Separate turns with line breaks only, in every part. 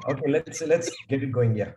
Okay, let's get it going. Yeah.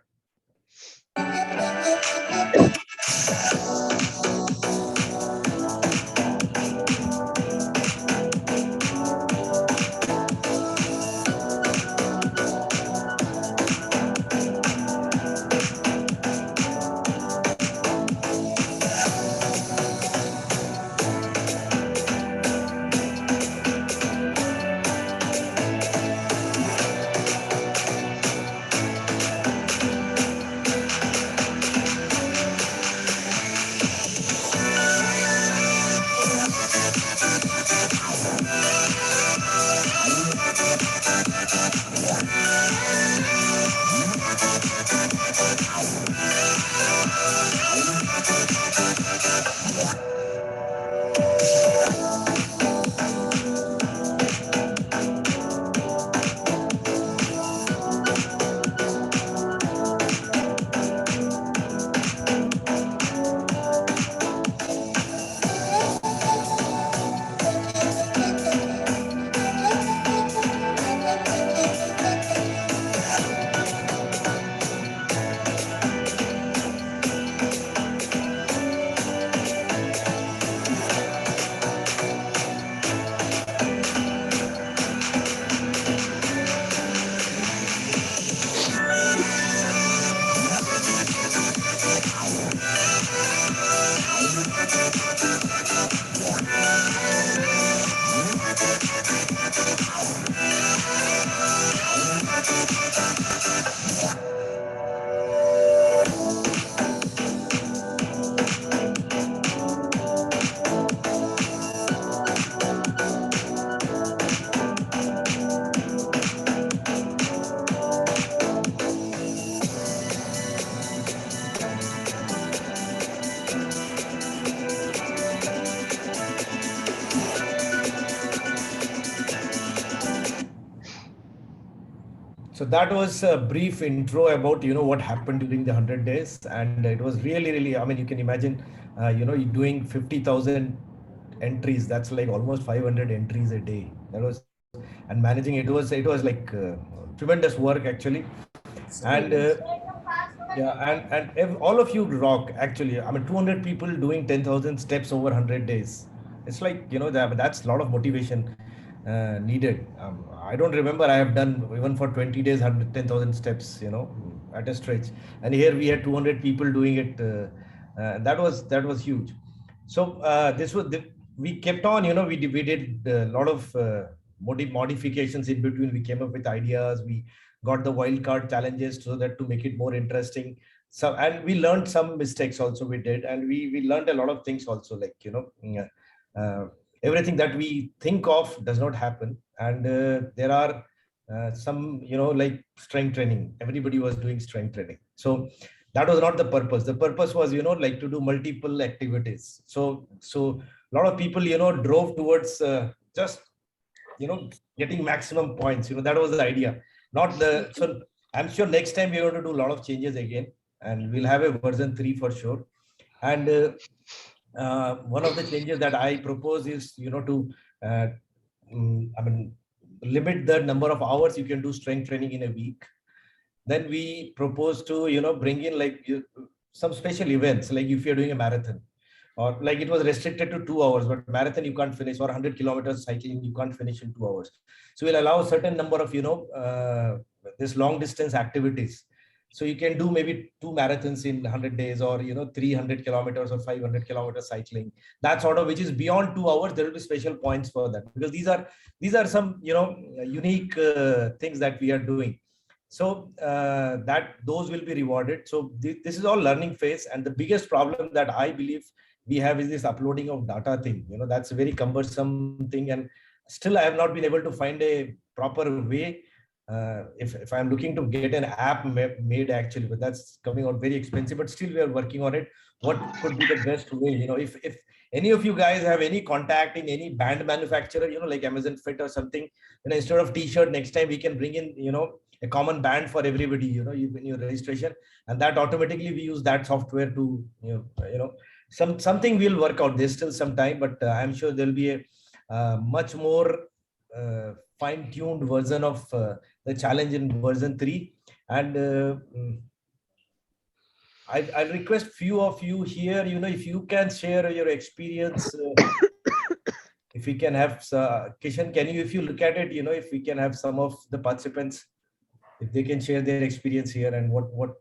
So that was a brief intro about what happened during the 100 days, and it was really. I mean, you can imagine, you're doing 50,000 entries. That's like almost 500 entries a day. That was, and managing it was like tremendous work actually, and yeah, and all of you rock actually. I mean, 200 people doing 10,000 steps over 100 days. It's like that's a lot of motivation needed. I don't remember I have done even for 20 days 10,000 steps, at a stretch. And here we had 200 people doing it. That was huge. So this was we kept on. We did a lot of modifications in between. We came up with ideas. We got the wildcard challenges so that to make it more interesting. So, and we learned some mistakes also we did, and we learned a lot of things also, like uh, everything that we think of does not happen. And there are some, like strength training. Everybody was doing strength training. So that was not the purpose. The purpose was, like to do multiple activities. So a lot of people, drove towards just, getting maximum points. That was the idea. Not the so I'm sure next time we're going to do a lot of changes again, and we'll have a version 3 for sure. And one of the changes that I propose is, to uh, I mean, limit the number of hours you can do strength training in a week. Then we propose to, bring in like some special events, like if you're doing a marathon, or like it was restricted to 2 hours, but marathon you can't finish, or 100 kilometers cycling you can't finish in 2 hours. So we'll allow a certain number of, this long distance activities. So you can do maybe 2 marathons in 100 days, or 300 kilometers or 500 kilometers cycling. That sort of, which is beyond 2 hours, there will be special points for that, because these are some, unique things that we are doing. So that those will be rewarded. So this is all learning phase, and the biggest problem that I believe we have is this uploading of data thing. That's a very cumbersome thing, and still I have not been able to find a proper way. If I'm looking to get an app made actually, but that's coming out very expensive, but still we are working on it. What could be the best way? If any of you guys have any contact in any band manufacturer, like Amazon Fit or something, instead of t-shirt, next time we can bring in, a common band for everybody, in your registration, and that automatically we use that software to, something will work out. There's still some time, but I'm sure there'll be a much more fine-tuned version of the challenge in version 3. And I'll request few of you here, if you can share your experience, if we can have, Kishan, can you, if you look at it, if we can have some of the participants, if they can share their experience here, and what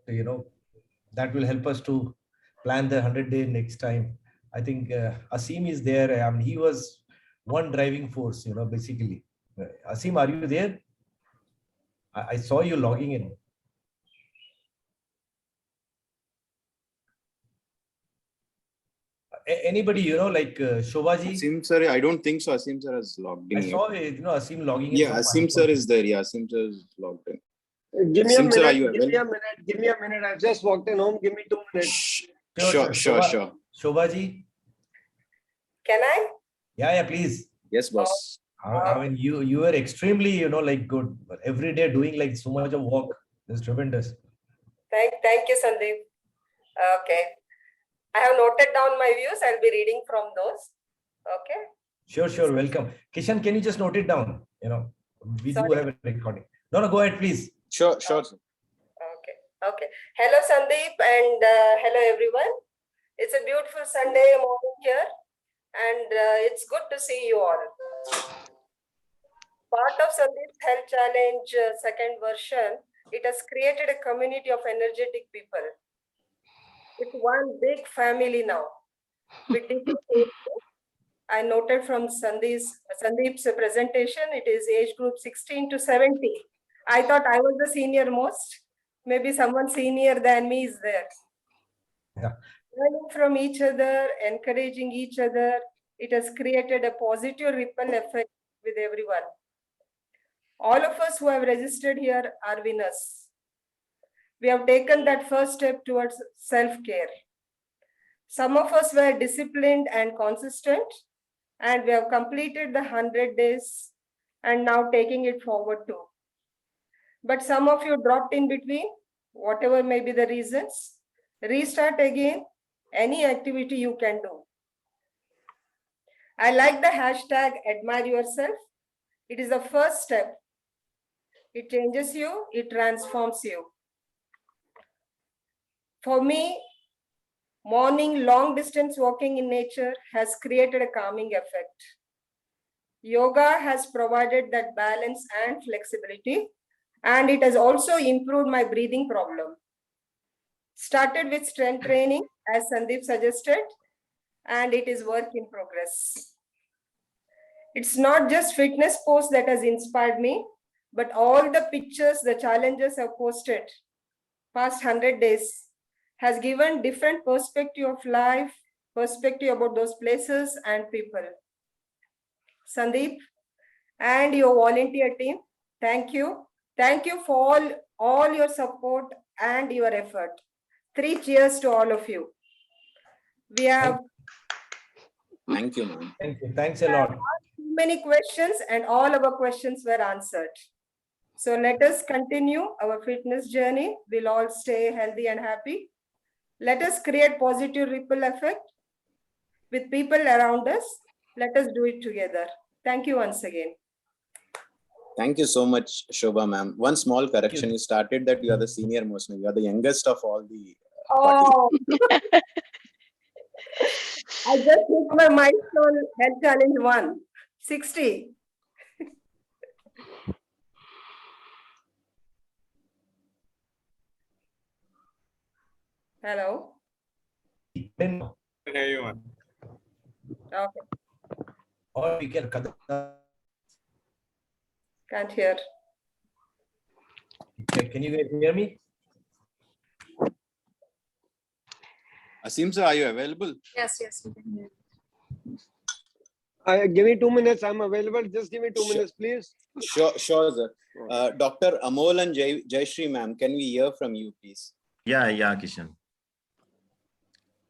that will help us to plan the 100-day next time. I think Asim is there. I mean, he was one driving force, basically. Asim, are you there? I saw you logging in. Anybody, like Shobhaji?
Asim sir, I don't think so. Asim sir has logged in.
I saw it, Asim logging in.
Yeah, Asim sir is there. Yeah, Asim sir is logged in.
Give me a
Asim sir, are
minute.
you
Give me a minute. Give me a minute. I've just walked in home. Give me 2 minutes.
Sure.
Shobhaji?
Can I?
Yeah, please.
Yes, boss.
I mean, you were extremely, like good. But every day doing like so much of work is tremendous.
Thank you, Sandeep. Okay. I have noted down my views. I'll be reading from those. Okay.
Sure. Welcome. Kishan, can you just note it down? We do have a recording. No, go ahead, please.
Sure.
Okay. Hello, Sandeep, and hello, everyone. It's a beautiful Sunday morning here, and it's good to see you all. Part of Sandeep's Health Challenge second version, it has created a community of energetic people. It's one big family now. With different ages. I noted from Sandeep's presentation, it is age group 16 to 70. I thought I was the senior most. Maybe someone senior than me is there.
Yeah.
Learning from each other, encouraging each other, it has created a positive ripple effect with everyone. All of us who have registered here are winners. We have taken that first step towards self-care. Some of us were disciplined and consistent, and we have completed the 100 days and now taking it forward too. But some of you dropped in between, whatever may be the reasons. Restart again, any activity you can do. I like the hashtag admire yourself. It is the first step. It changes you, it transforms you. For me, morning long distance walking in nature has created a calming effect. Yoga has provided that balance and flexibility, and it has also improved my breathing problem. Started with strength training, as Sandeep suggested, and it is work in progress. It's not just fitness posts that has inspired me, but all the pictures, the challenges I've posted past 100 days has given different perspective of life, perspective about those places and people. Sandeep and your volunteer team, thank you. Thank you for all your support and your effort. 3 cheers to all of you. We have...
Thank you, ma'am.
Thank you. Thanks a lot.
Many questions and all our questions were answered. So let us continue our fitness journey. We'll all stay healthy and happy. Let us create positive ripple effect with people around us. Let us do it together. Thank you once again.
Thank you so much, Shobha ma'am. One small correction. You started that you are the senior most. You are the youngest of all the
I just hit my milestone Health Challenge 1, 60. Hello?
Then,
Okay.
or we can...
Can't hear.
Can you guys hear me?
Asim sir, are you available?
Yes, we can hear.
Give me 2 minutes. I'm available. Just give me 2 minutes, please.
Sure, sir. Dr. Amol and Jayashree ma'am, can we hear from you, please?
Yeah, Kishan.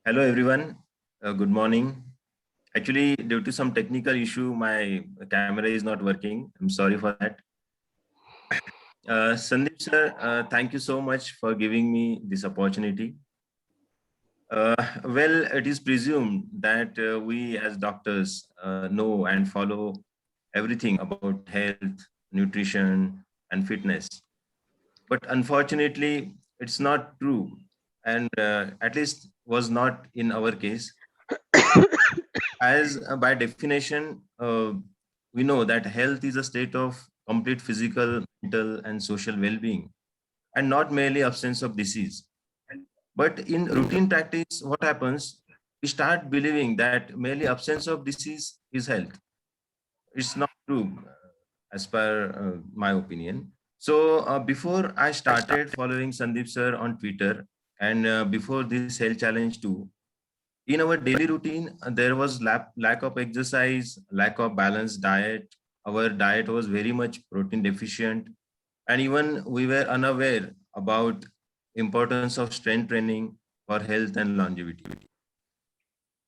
Hello, everyone. Good morning. Actually, due to some technical issue, my camera is not working. I'm sorry for that. Sandeep sir, thank you so much for giving me this opportunity. Well, it is presumed that we as doctors know and follow everything about health, nutrition, and fitness. But unfortunately, it's not true, and at least was not in our case. As by definition, we know that health is a state of complete physical, mental, and social well-being, and not merely absence of disease. But in routine practice, what happens? We start believing that merely absence of disease is health. It's not true, as per my opinion. So before I started following Sandeep sir on Twitter, and before this health challenge too, in our daily routine, there was lack of exercise, lack of balanced diet. Our diet was very much protein deficient, and even we were unaware about importance of strength training for health and longevity.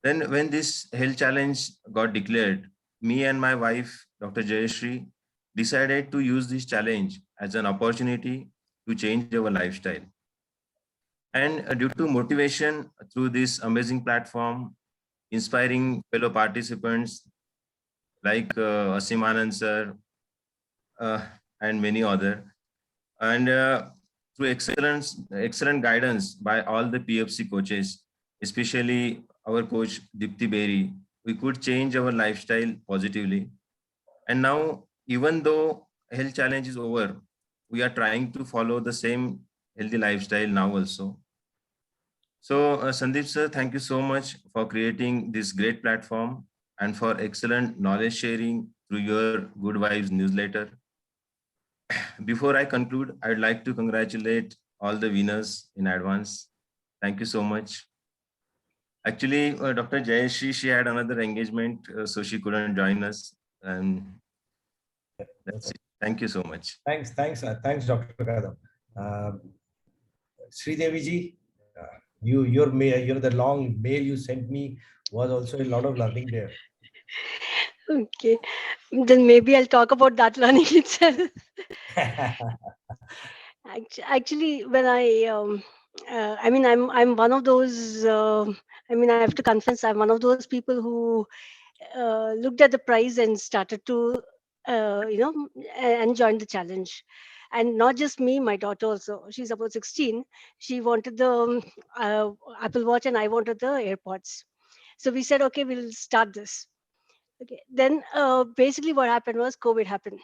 Then when this health challenge got declared, me and my wife, Dr. Jayashree, decided to use this challenge as an opportunity to change our lifestyle. And due to motivation through this amazing platform, inspiring fellow participants like Asim Anand sir and many other, and through excellent guidance by all the PFC coaches, especially our coach Dipti Berry, we could change our lifestyle positively. And now, even though health challenge is over, we are trying to follow the same healthy lifestyle now also. So, Sandeep sir, thank you so much for creating this great platform and for excellent knowledge sharing through your Good Vibes newsletter. Before I conclude, I'd like to congratulate all the winners in advance. Thank you so much. Actually, Dr. Jayashree, she had another engagement, so she couldn't join us. And that's it. Thank you so much.
Thanks, Dr. Kadam. Sridevi ji, your mail, the long mail you sent me was also a lot of learning there.
Okay, then maybe I'll talk about that learning itself. Actually, when I mean, I'm one of those. I mean, I have to confess, I'm one of those people who looked at the prize and started to, and joined the challenge. And not just me, my daughter also. She's about 16. She wanted the Apple Watch, and I wanted the AirPods. So we said, okay, we'll start this. Okay. Then basically, what happened was COVID happened.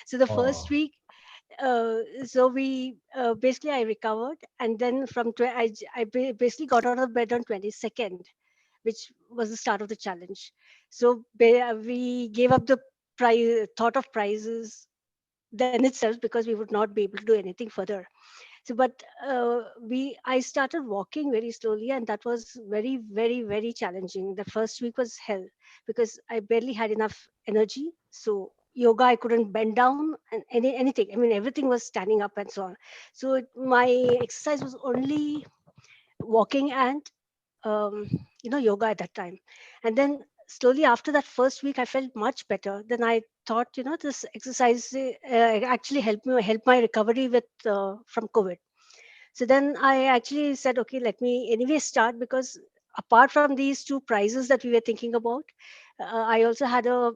So the first week, so we basically I recovered, and then basically got out of bed on 22nd, which was the start of the challenge. So we gave up the thought of prizes then itself, because we would not be able to do anything further. So but I started walking very slowly, and that was very, very, very challenging. The first week was hell, because I barely had enough energy. So yoga, I couldn't bend down, and anything, I mean, everything was standing up and so on. So my exercise was only walking and yoga at that time. And then slowly, after that first week, I felt much better. Then I thought, this exercise actually help my recovery from COVID. So then I actually said, okay, let me anyway start, because apart from these two prizes that we were thinking about, I also had a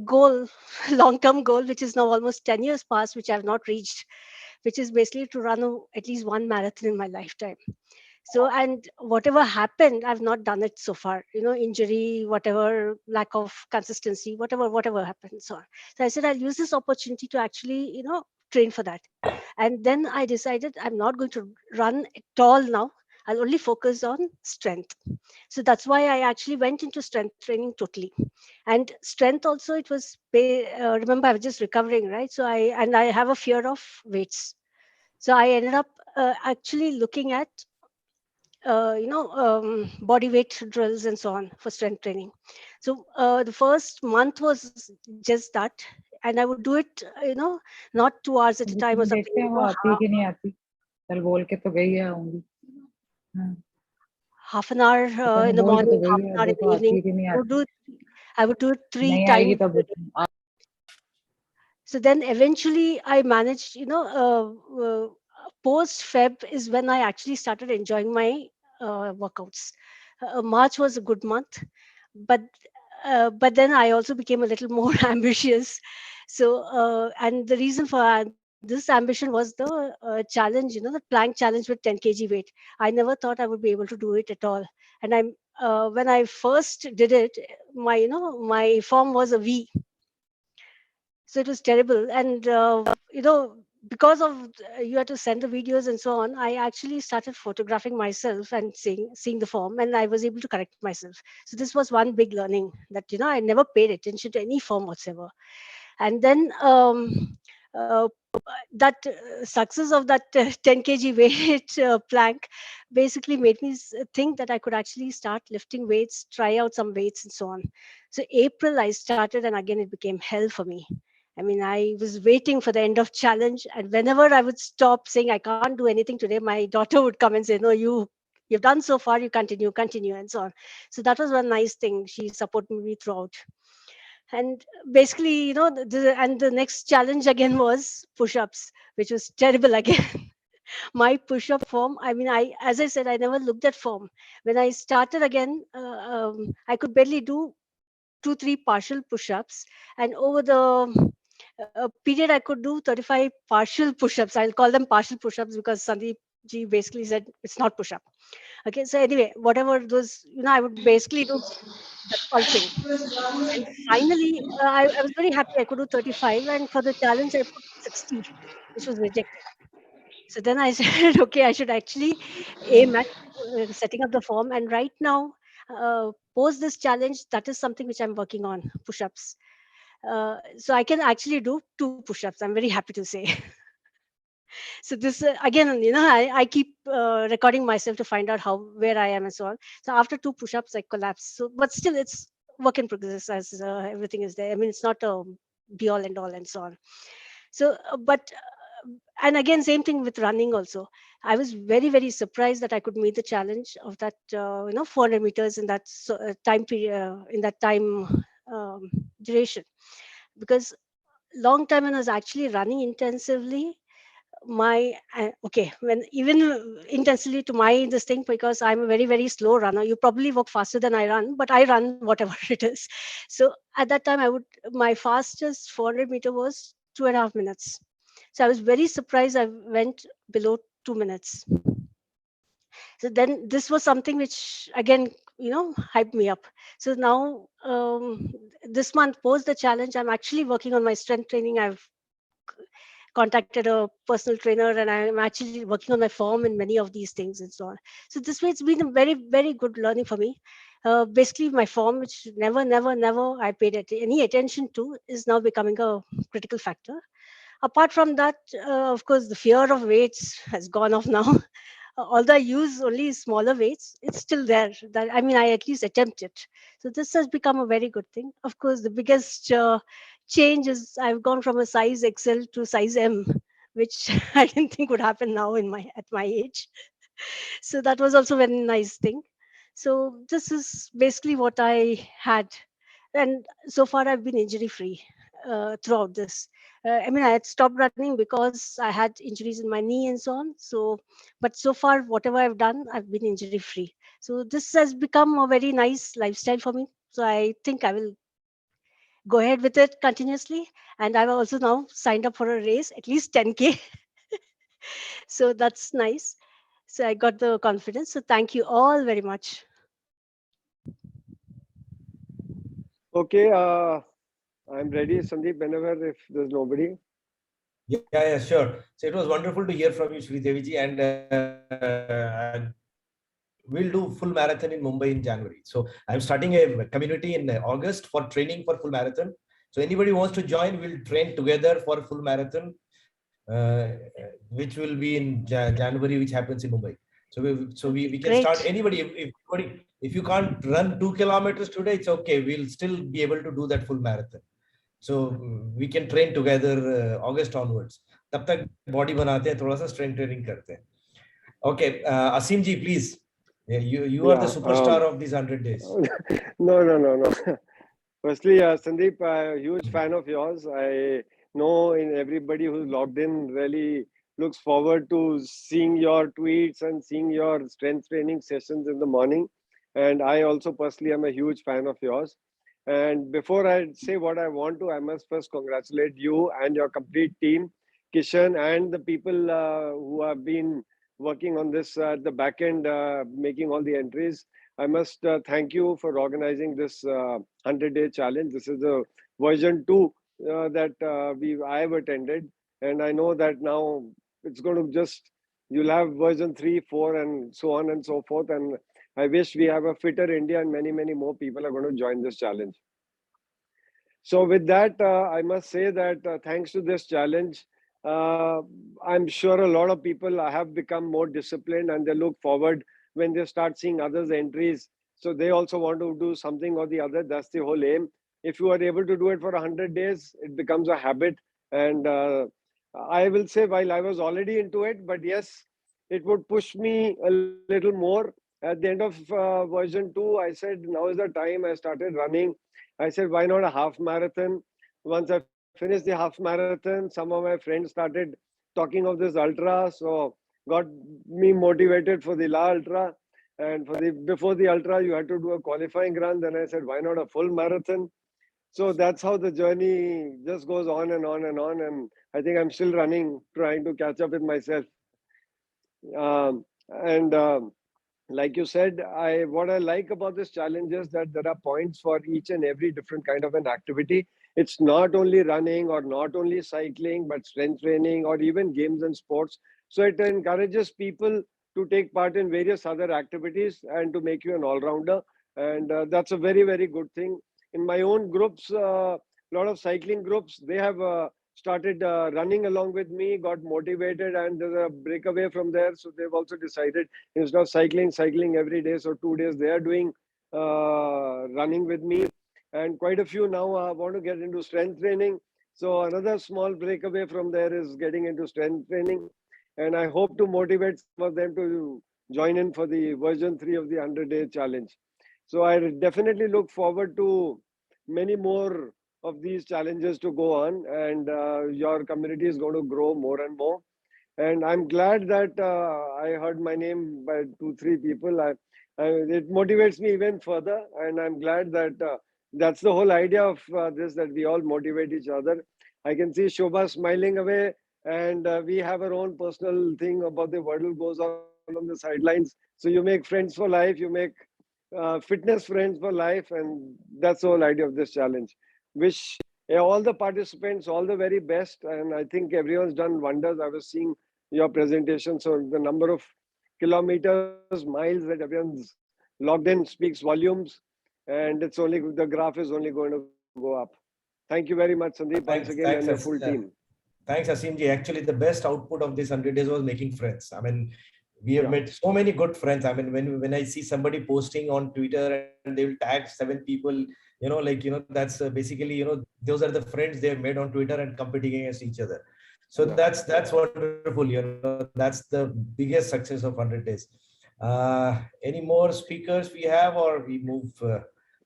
goal, long-term goal, which is now almost 10 years past, which I've not reached, which is basically to run at least one marathon in my lifetime. So, and whatever happened, I've not done it so far, injury, whatever, lack of consistency, whatever happened. So I said, I'll use this opportunity to actually, train for that. And then I decided I'm not going to run at all now. I'll only focus on strength. So that's why I actually went into strength training totally. And strength also, it was, remember, I was just recovering, right? So I have a fear of weights. So I ended up actually looking at body weight drills and so on for strength training. So the first month was just that, and I would do it, not 2 hours at a time or something. Half an hour in the morning, half an hour in the evening. I would do it 3 times. So then eventually I managed, post Feb is when I actually started enjoying my workouts. March was a good month, but but then I also became a little more ambitious. So, and the reason for this ambition was the challenge, the plank challenge with 10 kg weight. I never thought I would be able to do it at all. And when I first did it, my form was a V. So it was terrible. And, because of you had to send the videos and so on, I actually started photographing myself and seeing the form, and I was able to correct myself. So this was one big learning, that I never paid attention to any form whatsoever. And then that success of that 10 kg weight plank basically made me think that I could actually start lifting weights, try out some weights and so on. So April I started, and again it became hell for me. I mean, I was waiting for the end of challenge, and whenever I would stop saying I can't do anything today, my daughter would come and say, "No, you've done so far. You continue," and so on. So that was one nice thing. She supported me throughout. And basically, and the next challenge again was push-ups, which was terrible again. My push-up form. I mean, as I said, I never looked at form. When I started again, I could barely do 2-3 partial push-ups, and over the period I could do 35 partial push-ups. I'll call them partial push-ups because Sandeep ji basically said it's not push-up. Okay, so anyway, whatever those, I would basically do that pulsing. And finally, I was very happy I could do 35, and for the challenge I put 60, which was rejected. So then I said, okay, I should actually aim at setting up the form. And right now, post this challenge, that is something which I'm working on, push-ups. So I can actually do 2 push-ups. I'm very happy to say. So this again, I keep recording myself to find out where I am and so on. So after 2 push-ups, I collapse. So, but still, it's work in progress, as everything is there. I mean, it's not a be all and all and so on. So, and again, same thing with running also. I was very, very surprised that I could meet the challenge of that, 400 meters in that time period, in that time duration. Because long time when I was actually running intensively, okay, when even intensely to my this thing, because I'm a very, very slow runner. You probably walk faster than I run, but I run whatever it is. So at that time, my fastest 400-meter was 2.5 minutes. So I was very surprised I went below 2 minutes. So then this was something which again, hyped me up. So now, this month post the challenge, I'm actually working on my strength training. I've contacted a personal trainer, and I'm actually working on my form and many of these things and so on. So this way, it's been a very, very good learning for me. Basically, my form, which never I paid any attention to, is now becoming a critical factor. Apart from that, of course, the fear of weights has gone off now. Although I use only smaller weights, it's still there. That, I mean, I at least attempt it. So this has become a very good thing. Of course, the biggest change is I've gone from a size XL to size M, which I didn't think would happen now at my age. So that was also a very nice thing. So this is basically what I had, and so far I've been injury free throughout this. I mean, I had stopped running because I had injuries in my knee and so on. So, but so far, whatever I've done, I've been injury free. So this has become a very nice lifestyle for me. So I think I will go ahead with it continuously. And I've also now signed up for a race, at least 10K. So that's nice. So I got the confidence. So thank you all very much.
Okay, I'm ready, Sandeep, whenever, if there's nobody.
Yeah, sure. So it was wonderful to hear from you, Sri Devi ji, and we'll do full marathon in Mumbai in January. So I'm starting a community in August for training for full marathon. So anybody wants to join, we'll train together for full marathon, which will be in January, which happens in Mumbai. So we can
Great.
start. Anybody, if you can't run 2 kilometers today, it's okay. We'll still be able to do that full marathon. So we can train together August onwards. तब तक body बनाते हैं, थोड़ा सा strength training करते हैं. Okay, Asim ji, please. You are the superstar of these 100 days.
No. Firstly, Sandeep, a huge fan of yours. I know everybody who's logged in really looks forward to seeing your tweets and seeing your strength training sessions in the morning. And I also personally am a huge fan of yours. And before I say what I want to, I must first congratulate you and your complete team, Kishan, and the people who have been working on this at the back end, making all the entries. I must thank you for organizing this 100-day challenge. This is the version 2 that I have attended. And I know that now it's going to just, you'll have version 3, 4, and so on and so forth. And I wish we have a fitter India and many, many more people are going to join this challenge. So with that, I must say that thanks to this challenge, I'm sure a lot of people have become more disciplined and they look forward when they start seeing others' entries. So they also want to do something or the other. That's the whole aim. If you are able to do it for 100 days, it becomes a habit. And I will say, while I was already into it, but yes, it would push me a little more. At the end of version 2, I said, now is the time. I started running. I said, why not a half marathon? Once I finished the half marathon, some of my friends started talking of this ultra. So got me motivated for the La Ultra. And for the before the ultra, you had to do a qualifying run. Then I said, why not a full marathon? So that's how the journey just goes on and on and on. And I think I'm still running, trying to catch up with myself. And like you said, what I like about this challenge is that there are points for each and every different kind of an activity. It's not only running or not only cycling, but strength training or even games and sports. So it encourages people to take part in various other activities and to make you an all-rounder. And that's a very, very good thing. In my own groups, a lot of cycling groups, they have started running along with me, got motivated, and there's a breakaway from there. So they've also decided instead of cycling every day, so 2 days they are doing running with me. And quite a few now want to get into strength training. So another small breakaway from there is getting into strength training. And I hope to motivate some of them to join in for the version 3 of the 100-day challenge. So I definitely look forward to many more of these challenges to go on, and your community is going to grow more and more. And I'm glad that I heard my name by 2-3 people. It motivates me even further, and I'm glad that that's the whole idea of this, that we all motivate each other. I can see Shobha smiling away, and we have our own personal thing about the Wordle goes on the sidelines. So you make friends for life, you make fitness friends for life, and that's the whole idea of this challenge. Wish all the participants all the very best, and I think everyone's done wonders. I was seeing your presentation, so the number of kilometers, miles that everyone's logged in speaks volumes, and it's only the graph is only going to go up. Thank you very much, Sandeep, once again, and your full team.
Thanks, Asimji. Actually, the best output of this 100 days was making friends. I mean, we have made so many good friends. I mean, when I see somebody posting on Twitter and they will tag 7 people, that's basically, those are the friends they have made on Twitter and competing against each other. So that's wonderful. That's the biggest success of 100 days. Any more speakers we have, or we move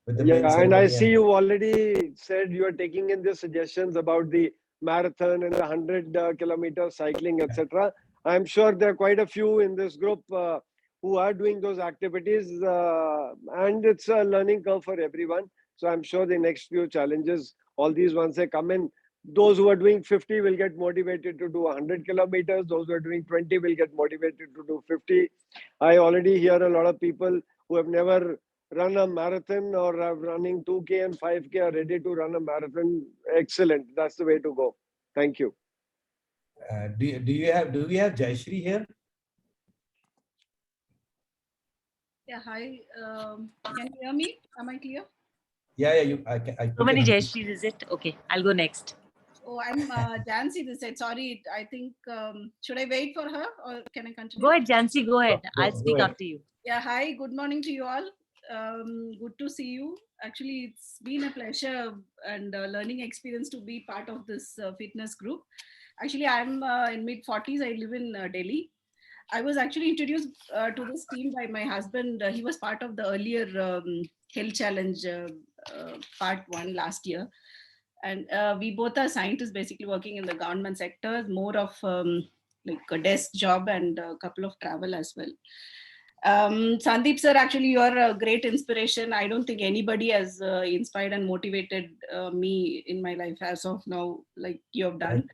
with the main ceremony?
And I see you already said you are taking in the suggestions about the marathon and the 100-kilometer cycling, etc. I'm sure there are quite a few in this group who are doing those activities, and it's a learning curve for everyone. So I'm sure the next few challenges, all these once they come in, those who are doing 50 will get motivated to do 100 kilometers. Those who are doing 20 will get motivated to do 50. I already hear a lot of people who have never run a marathon or are running 2K and 5K are ready to run a marathon. Excellent. That's the way to go. Thank you.
Do we have Jayashree here?
Yeah, hi. Can you hear me? Am I clear?
Yeah.
So many Jayashree, is it? Okay, I'll go next.
Oh, I'm Jansi this side. Sorry, I think, should I wait for her or can I continue?
Go ahead, Jansi, go ahead. I'll speak after you.
Yeah, hi, good morning to you all. Good to see you. Actually, it's been a pleasure and a learning experience to be part of this fitness group. Actually, I'm in mid-40s. I live in Delhi. I was actually introduced to this team by my husband. He was part of the earlier Health Challenge part 1 last year. And we both are scientists basically working in the government sector, more of like a desk job and a couple of travel as well. Sandeep sir, actually you are a great inspiration. I don't think anybody has inspired and motivated me in my life as of now, like you have done.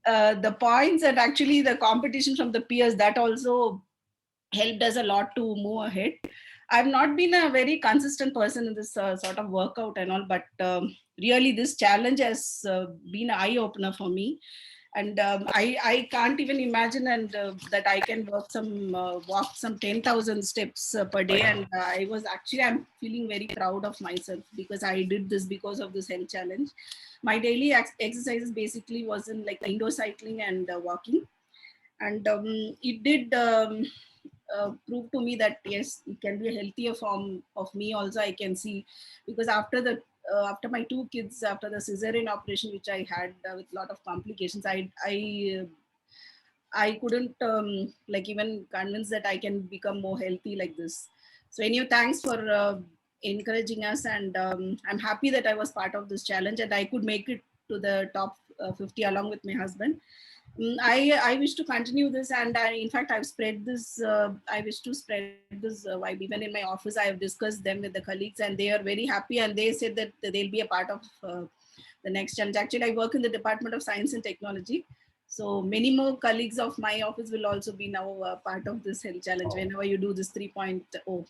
The points and actually the competition from the peers, that also helped us a lot to move ahead. I've not been a very consistent person in this sort of workout and all, but really this challenge has been an eye opener for me. And I can't even imagine and that I can walk some 10,000 steps per day. And I'm feeling very proud of myself because I did this because of this health challenge. My daily exercises basically was in like indoor cycling and walking. And it did prove to me that yes, it can be a healthier form of me also, I can see. Because after my two kids, after the cesarean operation which I had with a lot of complications, I couldn't like even convince that I can become more healthy like this. So anyway, thanks for encouraging us, and I'm happy that I was part of this challenge and I could make it to the top 50 along with my husband. I wish to continue this, and in fact I've spread this. I wish to spread this vibe. Even in my office, I have discussed them with the colleagues, and they are very happy. And they said that they'll be a part of the next challenge. Actually, I work in the Department of Science and Technology, so many more colleagues of my office will also be now part of this health challenge whenever you do this 3.0.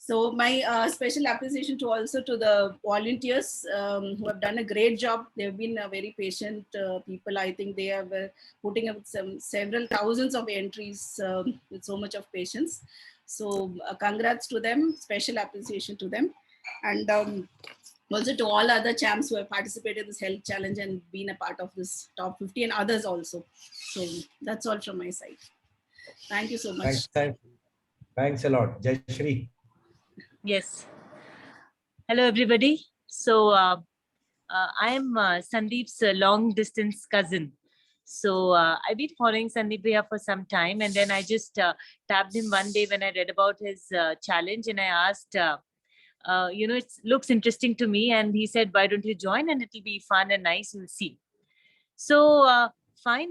So my special appreciation to also to the volunteers who have done a great job. They've been very patient people. I think they have putting up several thousands of entries with so much of patience. So congrats to them, special appreciation to them. And also to all other champs who have participated in this health challenge and been a part of this top 50 and others also. So that's all from my side. Thank you so much.
Thanks a lot. Jai Shri.
Yes. Hello, everybody. So I am Sandeep's long distance cousin. So I've been following Sandeep Bhaiya for some time, and then I just tapped him one day when I read about his challenge, and I asked, it looks interesting to me, and he said, why don't you join, and it'll be fun and nice, you'll see. So fine,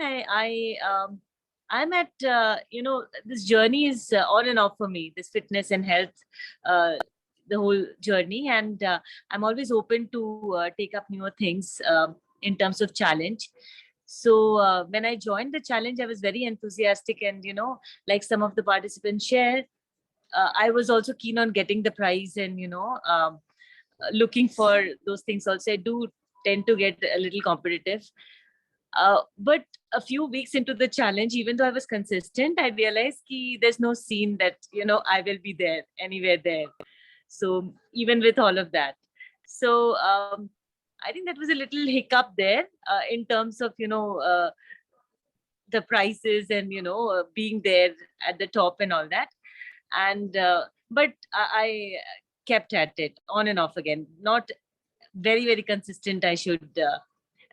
I'm at, this journey is on and off for me, this fitness and health, the whole journey. And I'm always open to take up newer things in terms of challenge. So when I joined the challenge, I was very enthusiastic. And, like some of the participants shared, I was also keen on getting the prize and, looking for those things also. I do tend to get a little competitive. But a few weeks into the challenge, even though I was consistent, I realized there's no scene that, I will be there, anywhere there. So even with all of that. So I think that was a little hiccup there in terms of, the prices and, being there at the top and all that. And, but I kept at it on and off again, not very, very consistent, I should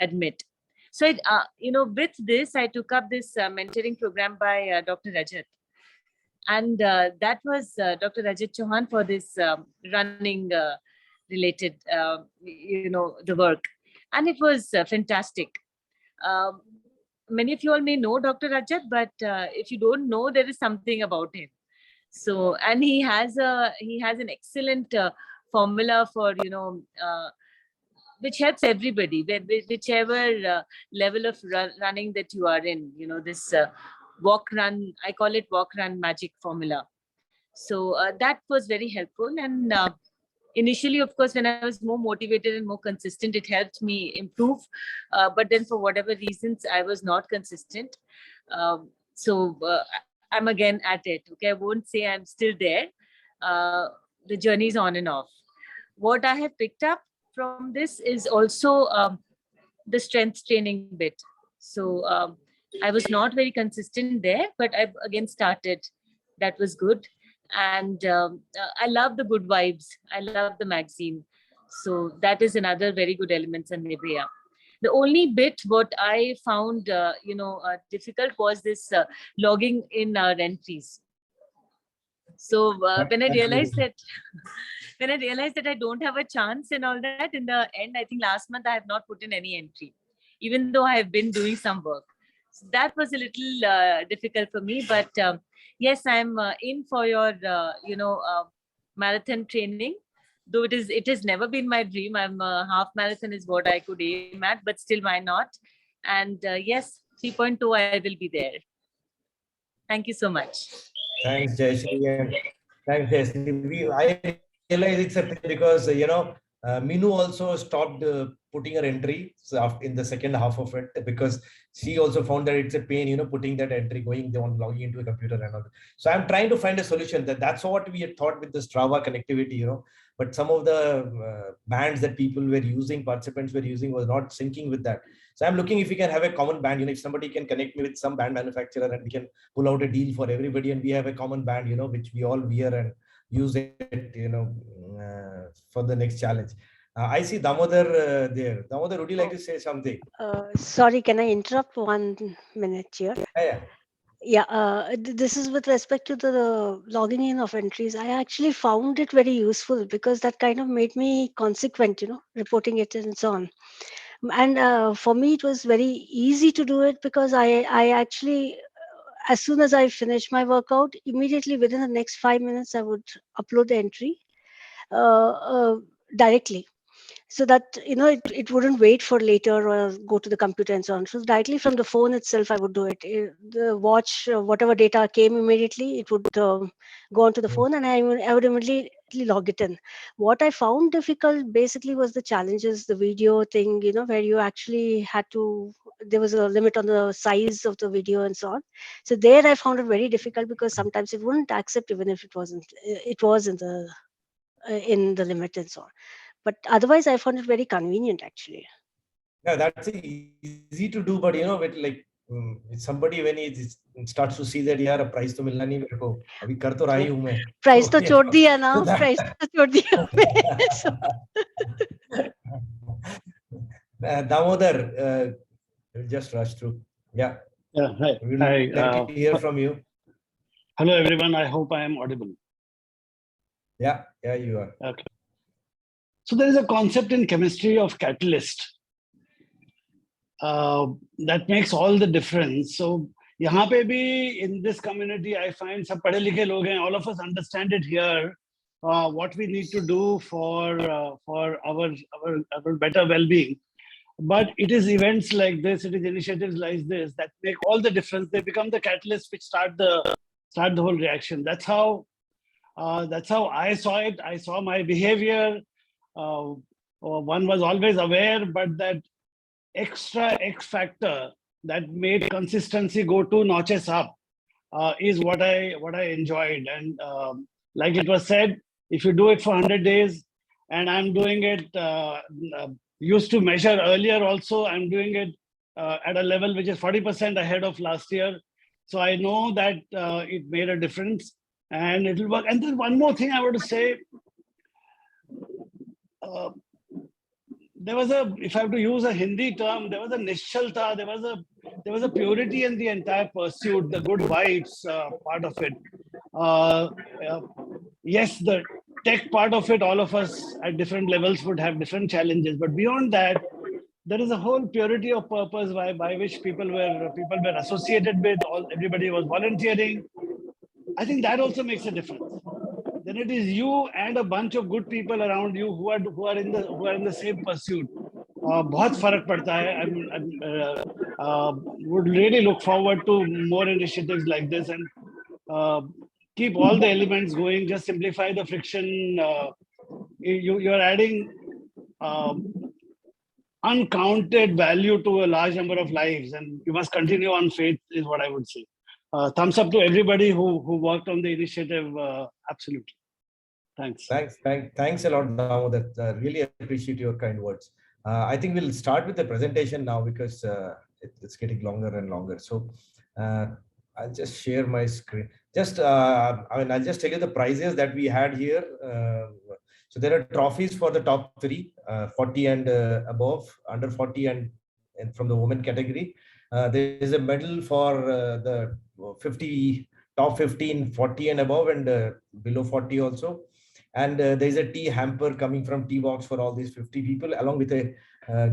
admit. So, with this, I took up this mentoring program by Dr. Rajat. And that was Dr. Rajat Chauhan for this running related, the work. And it was fantastic. Many of you all may know Dr. Rajat, but if you don't know, there is something about him. So, and he has an excellent formula for, which helps everybody, whichever level of running that you are in, this walk, run, I call it walk, run magic formula. So that was very helpful. And initially, of course, when I was more motivated and more consistent, it helped me improve. But then for whatever reasons, I was not consistent. So I'm again at it. Okay, I won't say I'm still there. The journey is on and off. What I have picked up from this is also the strength training bit. So I was not very consistent there, but I again started. That was good. And I love the good vibes. I love the magazine. So that is another very good element, Sandeep Bhaiya. The only bit what I found, difficult was this logging in entries. So when I realized that I don't have a chance and all that, in the end, I think last month I have not put in any entry, even though I have been doing some work. So that was a little difficult for me, but yes, I'm in for your, marathon training. Though it has never been my dream. I'm half marathon is what I could aim at, but still, why not? And yes, 3.2, I will be there. Thank you so much.
Thanks, Jayashree, and thanks, Jayashree. I realize it's a pain because Minu also stopped putting her entry in the second half of it, because she also found that it's a pain, putting that entry, going on, logging into a computer and all. So I'm trying to find a solution. That's what we had thought with the Strava connectivity, but some of the bands that participants were using was not syncing with that. So I'm looking if we can have a common band, if somebody can connect me with some band manufacturer and we can pull out a deal for everybody, and we have a common band, which we all wear and use it, for the next challenge. I see Damodar there. Damodar, would you like to say something?
Sorry, can I interrupt 1 minute here?
Yeah.
Yeah, this is with respect to the logging in of entries. I actually found it very useful because that kind of made me consequent, reporting it and so on. And for me, it was very easy to do it because I actually, as soon as I finished my workout, immediately within the next 5 minutes, I would upload the entry directly, so that it wouldn't wait for later or go to the computer and so on. So directly from the phone itself, I would do it. The watch, whatever data came immediately, it would go onto the phone, and I would immediately log it in. What I found difficult basically was the challenges, the video thing, where you actually had to, there was a limit on the size of the video and so on. So there I found it very difficult because sometimes it wouldn't accept even if it was in the limit and so on. But otherwise, I found it very convenient, actually.
Yeah, that's easy to do, but with like somebody, when he starts to see that a price to milna nahi mere ko, abhi kar to rahi hu main.
Price to chhod diya na, price to chhod diya.
Damodar, just rush through. Yeah.
Yeah, hi.
We would like to hear from you.
Hello, everyone. I hope I am audible.
Yeah, you are.
Okay. So there is a concept in chemistry of catalyst that makes all the difference. So यहाँ पे भी in this community, I find सब पढ़े लिखे लोग हैं. All of us understand it here. What we need to do for our better well-being. But it is events like this, it is initiatives like this that make all the difference. They become the catalyst which start the whole reaction. That's how I saw it. I saw my behavior. One was always aware, but that extra X factor that made consistency go 2 notches up is what I enjoyed. And like it was said, if you do it for 100 days, and I'm doing it, used to measure earlier also, I'm doing it at a level which is 40% ahead of last year. So I know that it made a difference and it will work. And then one more thing I want to say, there was if I have to use a Hindi term, there was a nishchalta, there was a purity in the entire pursuit, the good vibes part of it. Yes, the tech part of it, all of us at different levels would have different challenges, but beyond that, there is a whole purity of purpose by which people were associated with. Everybody was volunteering. I think that also makes a difference. Then it is you and a bunch of good people around you who are in the same pursuit. बहुत फर्क पड़ता है. I would really look forward to more initiatives like this and keep all the elements going. Just simplify the friction. You're adding uncounted value to a large number of lives, and you must continue on faith is what I would say. Thumbs up to everybody who worked on the initiative. Absolutely. Thanks.
Thanks a lot, Damodar. Really appreciate your kind words. I think we'll start with the presentation now because it's getting longer and longer. So I'll just share my screen. I'll just tell you the prizes that we had here. So there are trophies for the top 3, 40 and above, under 40 and from the women category. There is a medal for the 50, top 15, 40 and above, and below 40 also. And there is a tea hamper coming from Tea Box for all these 50 people, along with a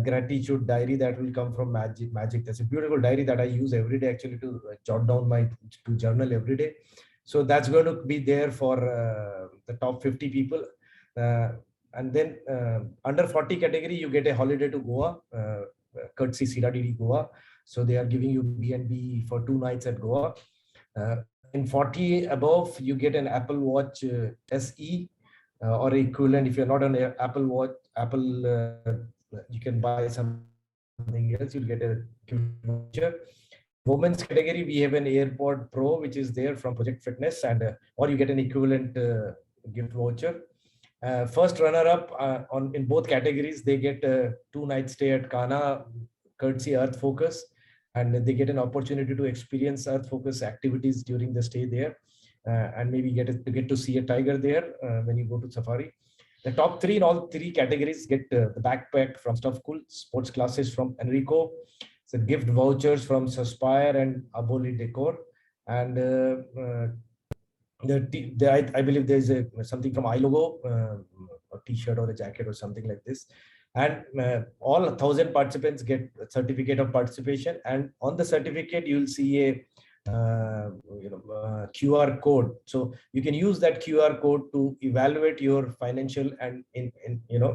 gratitude diary that will come from Magic. That's a beautiful diary that I use every day actually to jot down to journal every day. So that's going to be there for the top 50 people. And then under 40 category, you get a holiday to Goa, courtesy CRDD Goa. So they are giving you B&B for 2 nights at Goa. In 40 above, you get an Apple Watch SE or equivalent. If you're not on an Apple Watch, you can buy something else. You'll get a gift voucher. Women's category, we have an AirPod Pro, which is there from Project Fitness, and or you get an equivalent gift voucher. First runner-up in both categories, they get a 2-night stay at Kana, courtesy Earth Focus, and they get an opportunity to experience Earth Focus activities during the stay there, and maybe get to see a tiger there when you go to safari. The top 3 in all 3 categories get the backpack from Stuff Cool, sports classes from Enrico, so gift vouchers from Suspire and Aboli Decor, and I believe there's something from iLogo, a t-shirt or a jacket or something like this. And all 1,000 participants get a certificate of participation, and on the certificate you'll see a QR code. So you can use that QR code to evaluate your financial and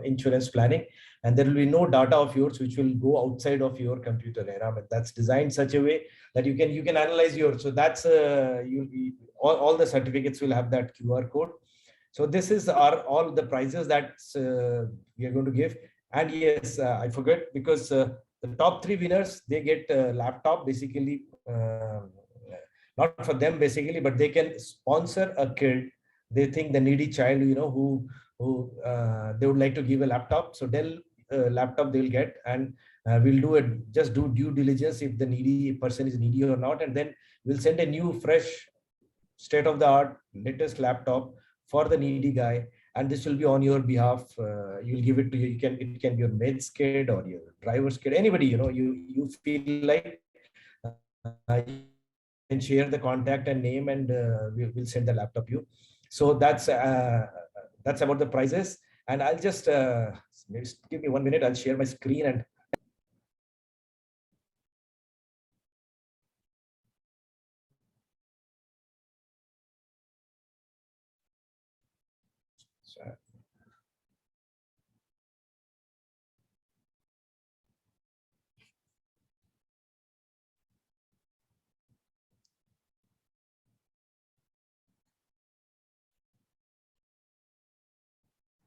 insurance planning, and there will be no data of yours which will go outside of your computer environment. That's designed such a way that you can analyze yours. So that's all the certificates will have that QR code. So this is all the prizes that we are going to give. And yes, I forgot, because the top 3 winners, they get a laptop, basically, not for them basically, but they can sponsor a kid. They think the needy child, who they would like to give a laptop. So Dell laptop they will get, and we'll just do due diligence if the needy person is needy or not, and then we'll send a new, fresh, state-of-the-art, latest laptop for the needy guy, and this will be on your behalf. You'll give it to you. It can be your mate's kid or your driver's kid, anybody you feel like. You can share the contact and name, and we'll send the laptop you. So that's about the prizes. And I'll just give me 1 minute. I'll share my screen and.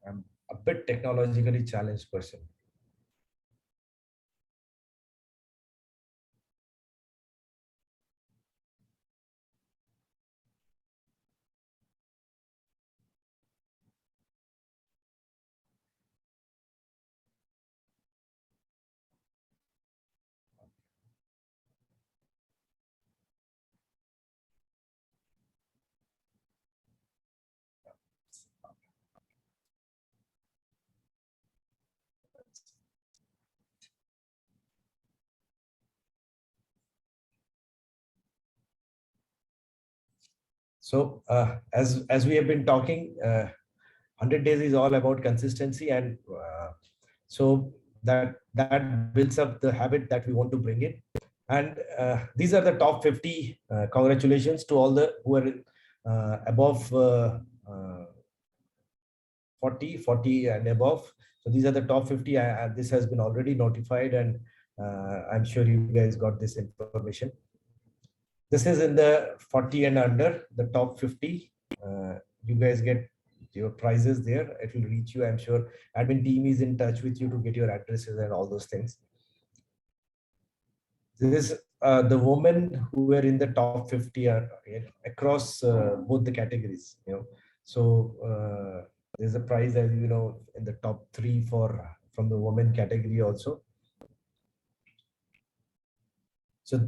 I'm a bit technologically challenged person. So as we have been talking, 100 days is all about consistency, and so that builds up the habit that we want to bring in. And these are the top 50. Congratulations to all who are above 40 and above. So these are the top 50. This has been already notified, and I'm sure you guys got this information. This is in the 40 and under, the top 50. You guys get your prizes there. It will reach you. I'm sure admin team is in touch with you to get your addresses and all those things. This is the women who were in the top 50 are across both the categories. So there's a prize, as in the top 3 from the women category also. So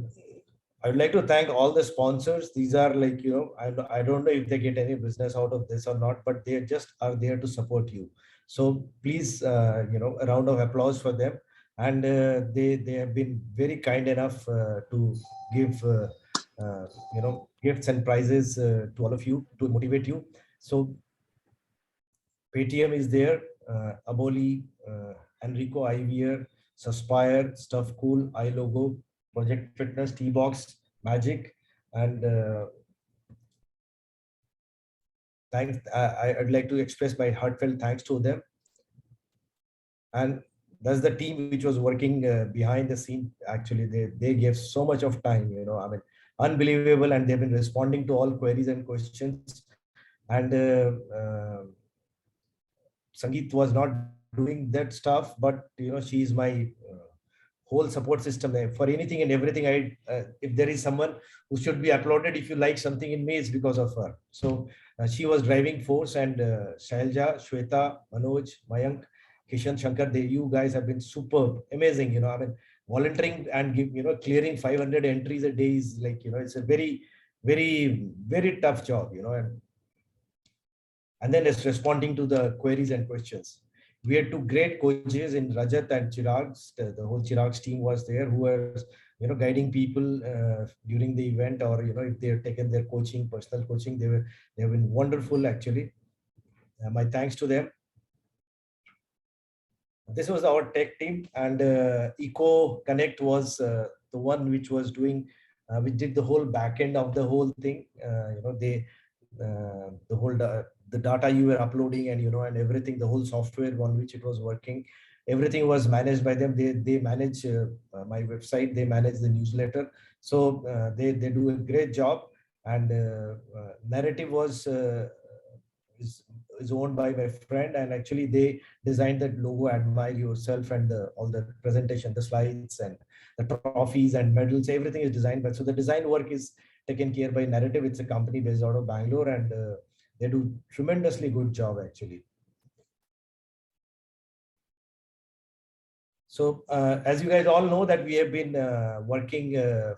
I would like to thank all the sponsors. These are like, I don't know if they get any business out of this or not, but they just are there to support you. So please, a round of applause for them. And they have been very kind enough to give, gifts and prizes to all of you to motivate you. So Paytm is there, Aboli, Enrico iWear, Suspire, Stuff Cool, iLogo, Project Fitness, T-Box, Magic, and thanks. I'd like to express my heartfelt thanks to them. And that's the team which was working behind the scene. Actually, they gave so much of time, I mean, unbelievable. And they've been responding to all queries and questions. And Sangeet was not doing that stuff, but she's my whole support system there for anything and everything. If there is someone who should be applauded, if you like something in me, it's because of her. So she was driving force, and Shailja, Shweta, Manoj, Mayank, Kishan, Shankar, you guys have been superb, amazing. I mean, volunteering and clearing 500 entries a day is like, it's a very, very, very tough job, and then it's responding to the queries and questions. We had two great coaches in Rajat and Chirag. The whole Chirag's team was there, who was, guiding people during the event, or, if they have taken their coaching, personal coaching, they have been wonderful, actually. My thanks to them. This was our tech team, and Eco Connect was the one which was doing, we did the whole back end of the whole thing. The whole the data you were uploading, and and everything, the whole software on which it was working, everything was managed by them. They manage my website, they manage the newsletter, so they do a great job. And Narrative was is owned by my friend, and actually they designed that logo, Admire Yourself, and all the presentation, the slides and the trophies and medals, everything is designed by. So the design work is taken care by Narrative. It's a company based out of Bangalore, and they do tremendously good job, actually. So as you guys all know, that we have been working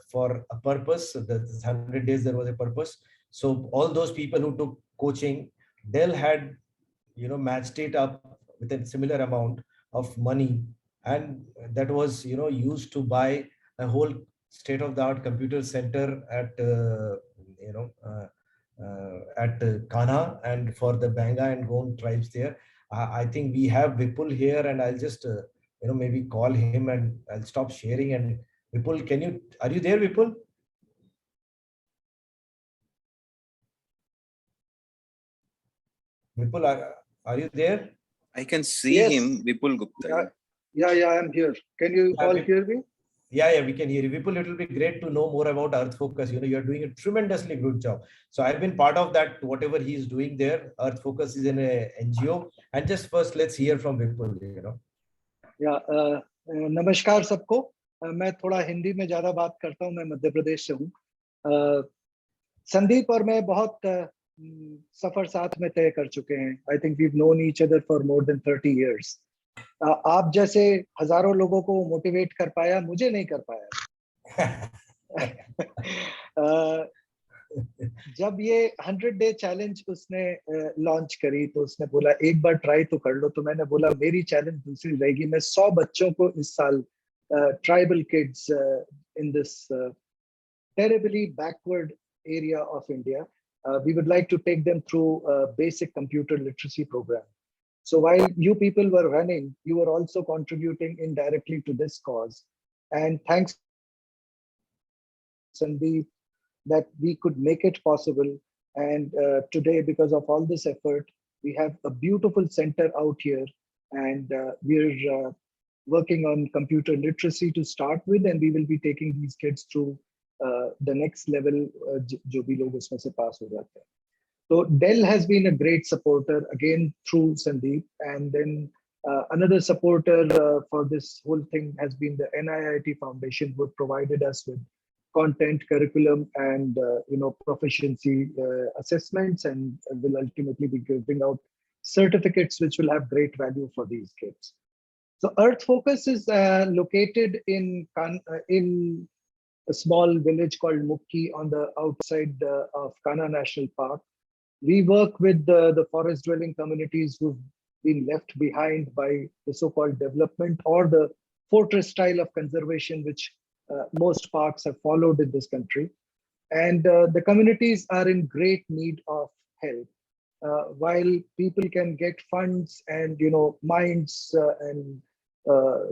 for a purpose. The 100 days, there was a purpose. So all those people who took coaching, Dell had matched it up with a similar amount of money, and that was used to buy a whole state-of-the-art computer center at Kanha, and for the Banga and Gond tribes there. I think we have Vipul here, and I'll just maybe call him, and I'll stop sharing. And Vipul, are you there, Vipul? Vipul, are you there?
I can see him, Vipul Gupta.
Yeah, I'm here. Can you all hear me?
Yeah, we can hear you. Vipul, it will be great to know more about Earth Focus. You're doing a tremendously good job. So I've been part of that, whatever he's doing there. Earth Focus is an NGO. And just first, let's hear from Vipul,
Yeah, नमस्कार सबको. मैं थोड़ा हिंदी में ज़्यादा बात करता हूँ. मैं मध्य प्रदेश से हूँ. संदीप और मैं बहुत सफर साथ में तय कर चुके हैं. I think we've known each other for more than 30 years. आप जैसे हजारों लोगों को मोटिवेट कर पाया, मुझे नहीं कर पाया. जब ये 100-day चैलेंज उसने लॉन्च करी, तो उसने बोला एक बार ट्राई तो कर लो. तो मैंने बोला मेरी चैलेंज दूसरी रहेगी. मैं 100 बच्चों को इस साल, tribal kids in this terribly backward area of India, we would like to take them through a basic computer literacy program. So while you people were running, you were also contributing indirectly to this cause. And thanks, Sandeep, that we could make it possible. And today, because of all this effort, we have a beautiful center out here, and we're working on computer literacy to start with, and we will be taking these kids through the next level, जो भी लोग उसमें से pass हो जाते हैं. So Dell has been a great supporter, again through Sandeep, and then another supporter for this whole thing has been the NIIT Foundation, who provided us with content, curriculum, and proficiency assessments, and will ultimately be giving out certificates which will have great value for these kids. So Earth Focus is located in a small village called Mukki on the outside of Kanha National Park. We work with the forest dwelling communities who've been left behind by the so-called development or the fortress style of conservation, which most parks have followed in this country. And the communities are in great need of help. While people can get funds and minds and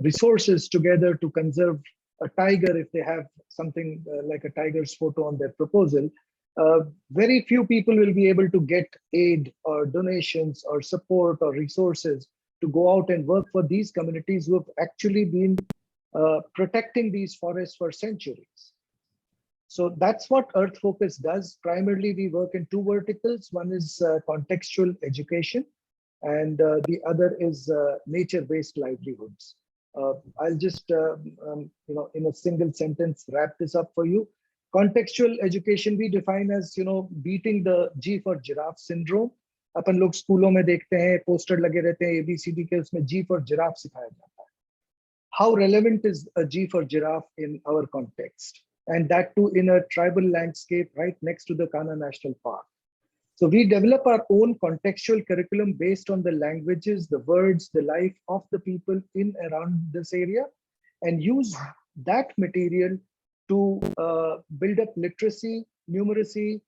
resources together to conserve a tiger if they have something like a tiger's photo on their proposal, very few people will be able to get aid or donations or support or resources to go out and work for these communities who have actually been protecting these forests for centuries. So that's what Earth Focus does. Primarily, we work in two verticals. One is contextual education, and the other is nature-based livelihoods. I'll just, in a single sentence, wrap this up for you. Contextual education we define as, beating the G for giraffe syndrome. अपन लोग स्कूलों में देखते हैं, poster लगे रहते हैं ABCD के, उसमें G for giraffe सिखाया जाता है. How relevant is a G for giraffe in our context? And that too in a tribal landscape right next to the Kanha National Park. So we develop our own contextual curriculum based on the languages, the words, the life of the people in around this area, and use that material to build up literacy, numeracy,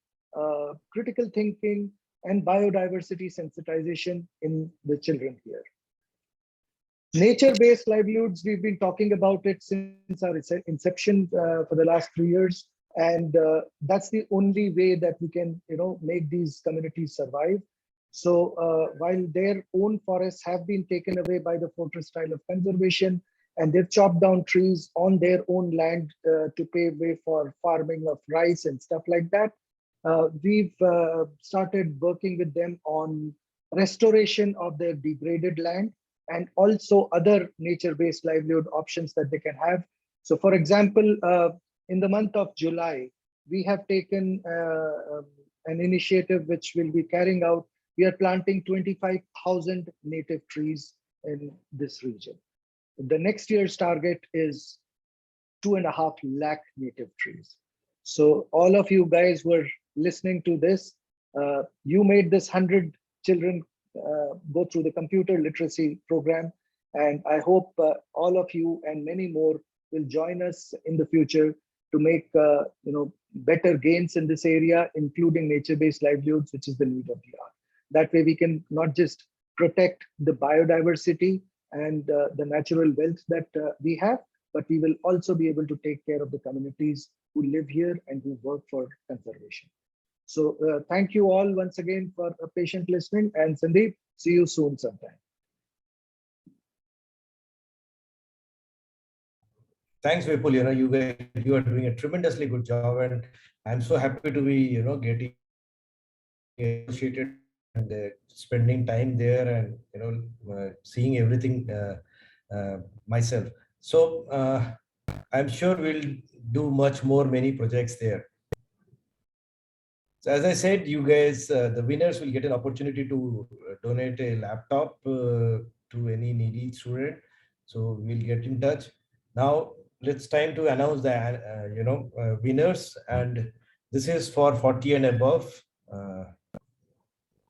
critical thinking, and biodiversity sensitization in the children here. Nature-based livelihoods, we've been talking about it since our inception for the last 3 years. And that's the only way that we can, make these communities survive. So while their own forests have been taken away by the fortress style of conservation, and they've chopped down trees on their own land to pave way for farming of rice and stuff like that, we've started working with them on restoration of their degraded land and also other nature-based livelihood options that they can have. So for example, in the month of July, we have taken an initiative which we'll be carrying out. We are planting 25,000 native trees in this region. The next year's target is 2.5 lakh native trees. So all of you guys who are listening to this, you made this 100 children go through the computer literacy program. And I hope all of you and many more will join us in the future to make better gains in this area, including nature-based livelihoods, which is the need of the hour. That way we can not just protect the biodiversity and the natural wealth that we have, but we will also be able to take care of the communities who live here and who work for conservation. So thank you all once again for patient listening, and Sandeep, see you soon sometime.
Thanks, Vipul. You are doing a tremendously good job, and I'm so happy to be, getting associated and spending time there, and seeing everything myself. So I'm sure we'll do many projects there. So as I said, you guys, the winners will get an opportunity to donate a laptop to any needy student. So we'll get in touch. Now it's time to announce the winners, and this is for 40 and above.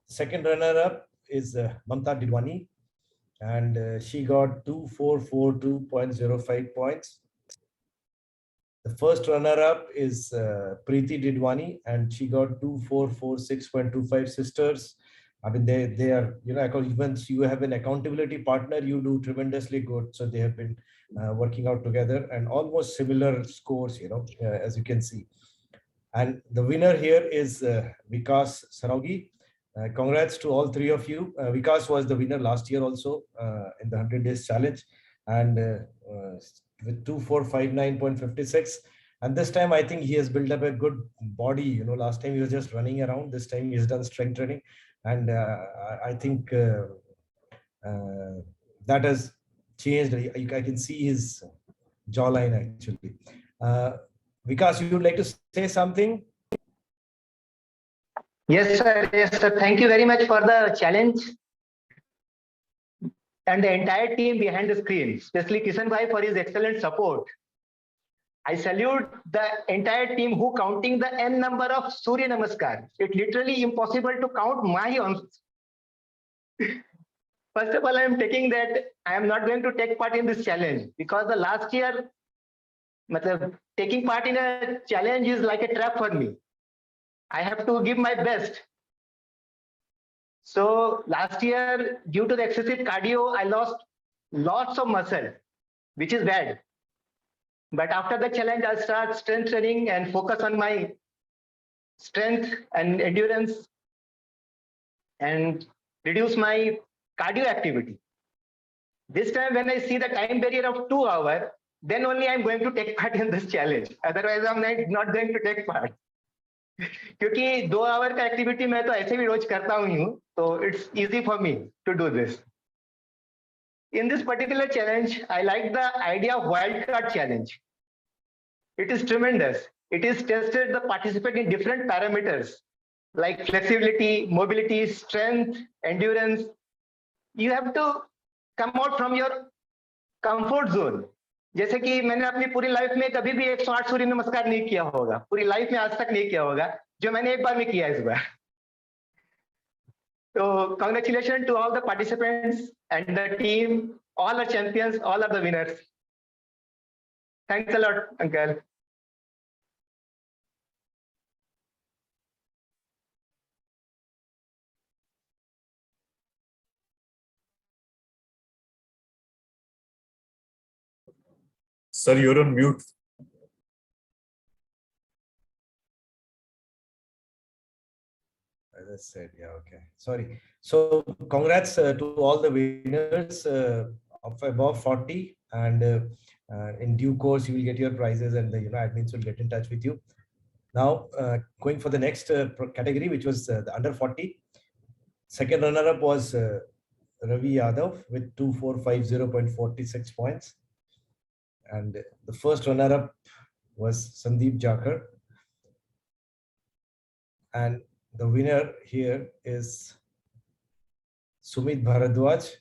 Second runner-up is Mamta Didwani, and she got 2442.05 points. The first runner-up is Preeti Didwani, and she got 2446.25. Sisters, I mean, they are, once you have an accountability partner, you do tremendously good. So they have been working out together and almost similar scores, as you can see. And the winner here is Vikas Saraugi. Congrats to all three of you. Vikas was the winner last year also in the 100 days challenge, and with 2459.56. And this time I think he has built up a good body. Last time he was just running around. This time he's done strength training, and I think that has changed. I can see his jawline actually. Vikas, you would like to say something?
Yes, sir. Yes, sir. Thank you very much for the challenge and the entire team behind the screen, especially Kishan Bhai for his excellent support. I salute the entire team who counting the n number of Surya Namaskar. It's literally impossible to count my own. First of all, I am taking that I am not going to take part in this challenge because the last year, taking part in a challenge is like a trap for me. I have to give my best. So last year, due to the excessive cardio, I lost lots of muscle, which is bad. But after the challenge, I'll start strength training and focus on my strength and endurance, and reduce my cardio activity. This time when I see the time barrier of 2 hours, then only I'm going to take part in this challenge. Otherwise I'm not going to take part. क्योंकि 2 our का activity मैं तो ऐसे भी रोज करता हूँ, तो it's easy for me to do this. In this particular challenge, I like the idea of wildcard challenge. It is tremendous. It is tested the participant in different parameters like flexibility, mobility, strength, endurance. You have to come out from your comfort zone. जैसे कि मैंने अपनी पूरी life में कभी भी 108 सूर्य नमस्कार नहीं किया होगा, पूरी लाइफ में आज तक नहीं किया होगा, जो मैंने एक बार में किया इस बार. So congratulations to all the participants and the team. All are champions, all are the winners. Thanks a lot, Uncle.
Sir, you're on mute.
As I said, yeah, okay. Sorry. So congrats to all the winners of above 40, and in due course you will get your prizes, and the admins will get in touch with you. Now going for the next category, which was the under 40. Second runner-up was Ravi Yadav with 2450.46 points. And the first runner-up was Sandeep Jakar. And the winner here is Sumit Bharadwaj.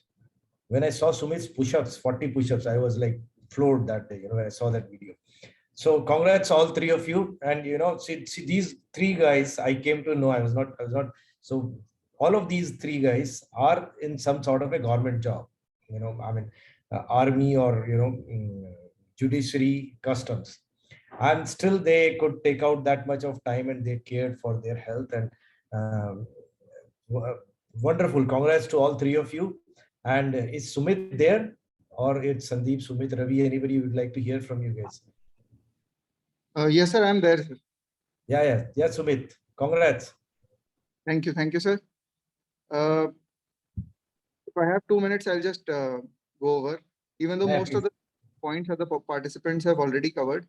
When I saw Sumit's push-ups, 40 push-ups, I was like floored that day, when I saw that video. So congrats all three of you. And see these three guys, I came to know, I was not. So all of these three guys are in some sort of a government job, army or, judiciary, customs. And still they could take out that much of time, and they cared for their health. And wonderful. Congrats to all three of you. And is Sumit there, or it's Sandeep, Sumit, Ravi? Anybody would like to hear from you guys?
Yes, sir, I'm there.
Yeah, Sumit. Congrats.
Thank you, sir. If I have 2 minutes, I'll just go over, even though most of the points of the participants have already covered.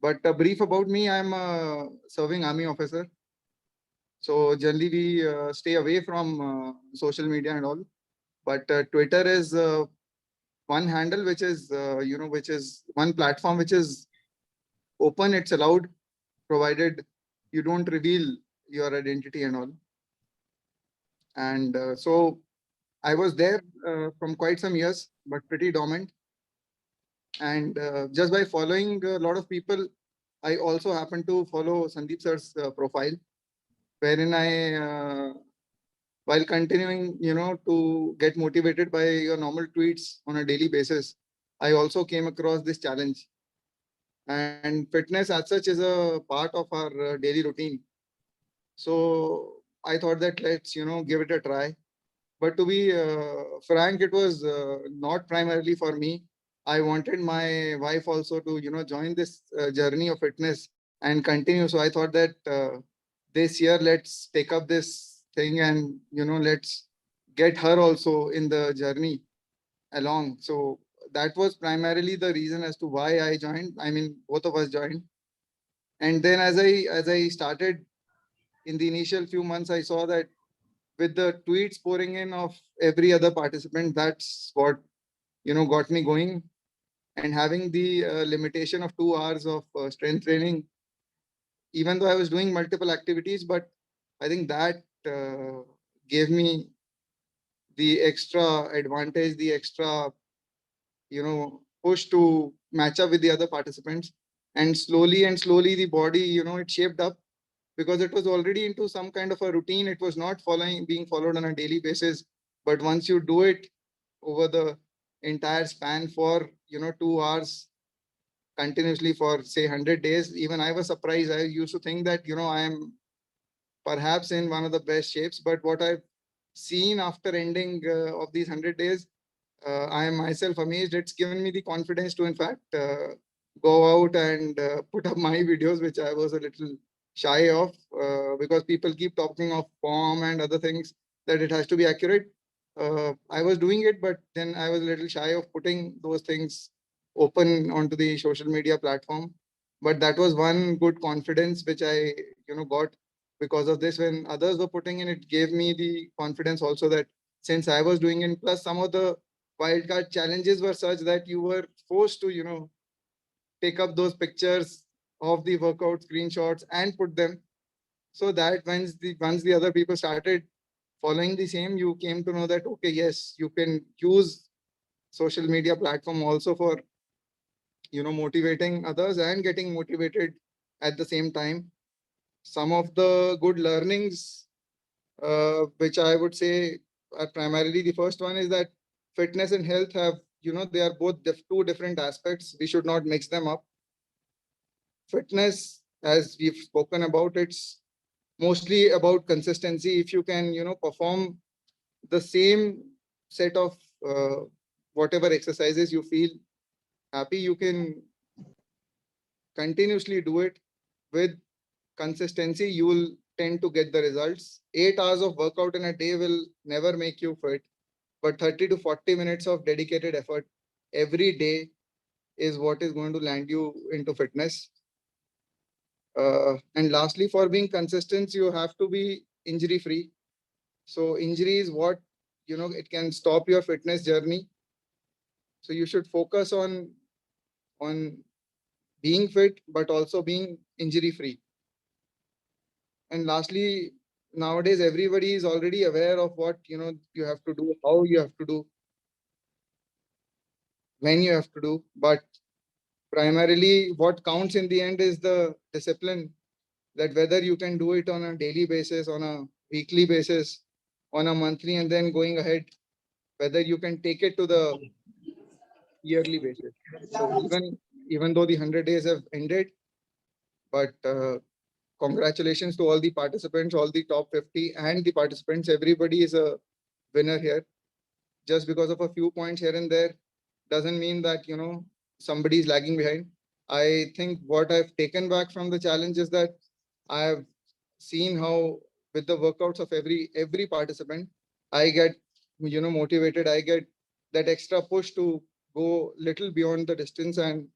But a brief about me, I'm a serving army officer. So generally we stay away from social media and all. But Twitter is one handle, which is, which is one platform which is open. It's allowed, provided you don't reveal your identity and all. And so I was there from quite some years, but pretty dormant. And just by following a lot of people, I also happen to follow Sandeep sir's profile, wherein I, while continuing, to get motivated by your normal tweets on a daily basis, I also came across this challenge. And fitness as such is a part of our daily routine. So I thought that let's, give it a try. But to be frank, it was not primarily for me. I wanted my wife also to, join this journey of fitness and continue. So I thought that this year, let's take up this thing and, let's get her also in the journey along. So that was primarily the reason as to why I joined. I mean, both of us joined. And then as I started in the initial few months, I saw that with the tweets pouring in of every other participant, that's what, got me going. And having the limitation of 2 hours of strength training, even though I was doing multiple activities, but I think that gave me the extra advantage, the extra, push to match up with the other participants. And slowly the body, it shaped up because it was already into some kind of a routine. It was not being followed on a daily basis. But once you do it over the entire span for 2 hours continuously for say 100 days, even I was surprised. I used to think that I am perhaps in one of the best shapes, but what I've seen after ending of these 100 days, I am myself amazed. It's given me the confidence to in fact go out and put up my videos, which I was a little shy of because people keep talking of form and other things that it has to be accurate. I was doing it, but then I was a little shy of putting those things open onto the social media platform. But that was one good confidence which I got because of this. When others were putting in, it gave me the confidence also that since I was doing it, plus some of the wildcard challenges were such that you were forced to take up those pictures of the workout screenshots and put them, so that once the other people started following the same, you came to know that okay, yes, you can use social media platform also for motivating others and getting motivated at the same time. Some of the good learnings which I would say are primarily, the first one is that fitness and health have they are both two different aspects. We should not mix them up. Fitness, as we've spoken about, it's mostly about consistency. If you can perform the same set of whatever exercises you feel happy, you can continuously do it with consistency, you will tend to get the results. 8 hours of workout in a day will never make you fit, but 30 to 40 minutes of dedicated effort every day is what is going to land you into fitness. And lastly, for being consistent, you have to be injury free. So injury is what it can stop your fitness journey. So you should focus on being fit, but also being injury free. And lastly, nowadays everybody is already aware of what you have to do, how you have to do, when you have to do. But primarily, what counts in the end is the discipline. That whether you can do it on a daily basis, on a weekly basis, on a monthly, and then going ahead, whether you can take it to the yearly basis. So even though the 100 days have ended, but congratulations to all the participants, all the top 50 and the participants. Everybody is a winner here. Just because of a few points here and there doesn't mean that somebody is lagging behind. I think what I've taken back from the challenge is that I have seen how with the workouts of every participant, I get motivated. I get that extra push to go little beyond the distance and